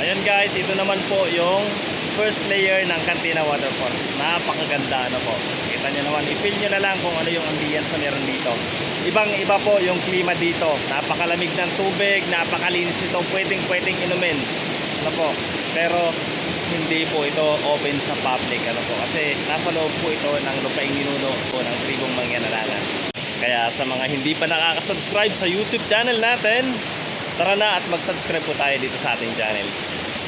Ayan guys, ito naman po yung first layer ng Cantina Waterfall. Napakaganda na po. Kita nyo naman, i-feel nyo na lang kung ano yung ambience na meron dito. Ibang iba po yung klima dito. Napakalamig ng tubig, napakalinis ito. Pwedeng inumin. Ano po? Pero hindi po ito open sa public. Ano po? Kasi nasa loob po ito ng lupaing ninuno po ng tribong Mangyanalanan. Kaya sa mga hindi pa nakaka-subscribe sa YouTube channel natin, tara na at mag-subscribe po tayo dito sa ating channel.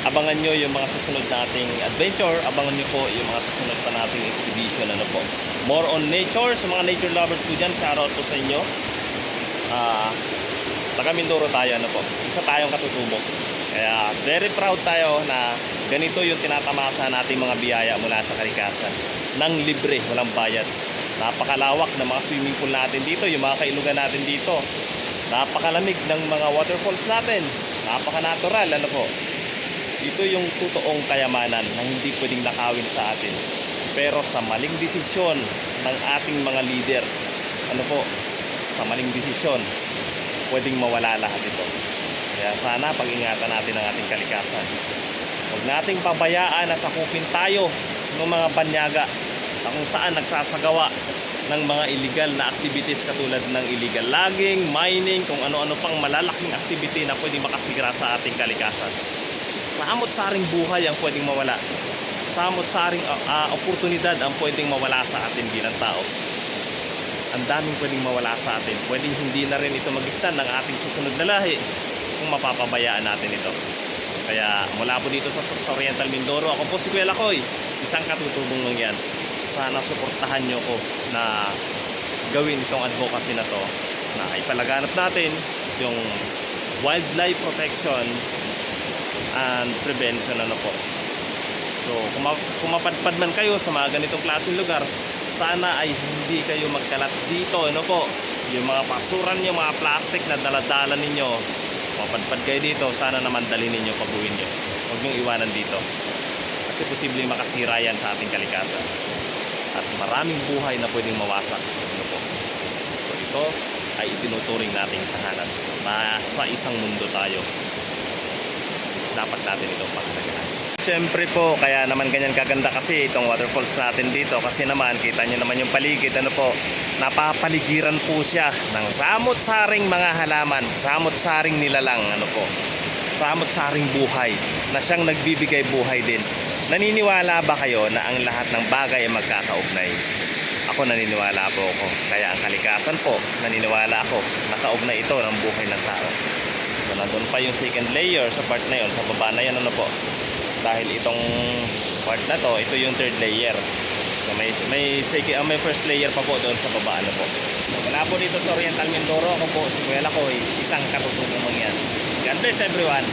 Abangan nyo yung mga susunod nating adventure. Abangan nyo po yung mga susunod pa nating expedition. Ano po? More on nature. Sa mga nature lovers po dyan, shoutout po sa inyo. Taga Mindoro tayo. Ano po? Isa tayong katutubok. Kaya very proud tayo na ganito yung tinatamasa nating mga biyaya mula sa kalikasan. Nang libre, walang bayad. Napakalawak ng mga swimming pool natin dito. Yung mga kailugan natin dito. Napakalamig ng mga waterfalls natin. Napaka-natural. Ano po? Ito yung totoong kayamanan na hindi pwedeng nakawin sa atin. Pero sa maling desisyon ng ating mga leader, ano po, sa maling desisyon, pwedeng mawala lahat ito. Kaya sana pag-ingatan natin ang ating kalikasan. Huwag nating pabayaan na sakupin tayo ng mga banyaga na kung saan nagsasagawa ng mga illegal na activities katulad ng illegal logging, mining, kung ano-ano pang malalaking activity na pwedeng makasigra sa ating kalikasan. Samot-saring buhay ang pwedeng mawala. Samot-saring oportunidad ang pwedeng mawala sa atin bilang tao. Ang daming pwedeng mawala sa atin. Pwedeng hindi na rin ito mag-stand ng ating susunod na lahi kung mapapabayaan natin ito. Kaya mula po dito sa Oriental Mindoro, ako po si Kuya Lakoy, isang katutubong Mangyan. Sana suportahan nyo ko na gawin itong advocacy na to, na ipalaganap natin yung wildlife protection and prevention. Ano po? So kung mapadpad man kayo sa mga ganitong klaseng lugar, sana ay hindi kayo magkalat dito. Ano po? Yung mga basuran nyo, mga plastic na daladala ninyo, mapadpad kayo dito, sana naman dalhin ninyo, paguhin nyo. Huwag nyo iwanan dito. Kasi posibleng makasira yan sa ating kalikasan. At maraming buhay na pwedeng mawasak. Ano po? So ito ay itinuturing nating tahanan. Sa isang mundo tayo. Dapat natin itong pangalagaan. Siyempre po, kaya naman ganyan kaganda kasi itong waterfalls natin dito. Kasi naman, kita nyo naman yung paligid. Ano po, napapaligiran po siya ng samot-saring mga halaman. Samot-saring nilalang. Ano po, samot-saring buhay na siyang nagbibigay buhay din. Naniniwala ba kayo na ang lahat ng bagay ay magkakaugnay? Ako naniniwala po ako. Kaya ang kalikasan po, naniniwala ako, nakaugnay ito ng buhay ng tao. So, nandun pa yung second layer sa part na yun, sa baba na yan. Ano po? Dahil itong part na to, ito yung third layer. So, may first layer pa po doon sa baba. Ano po? So, wala po dito sa Oriental Mindoro. Ako po si Kuya Lakoy, isang katutubong Mangyan. God bless everyone.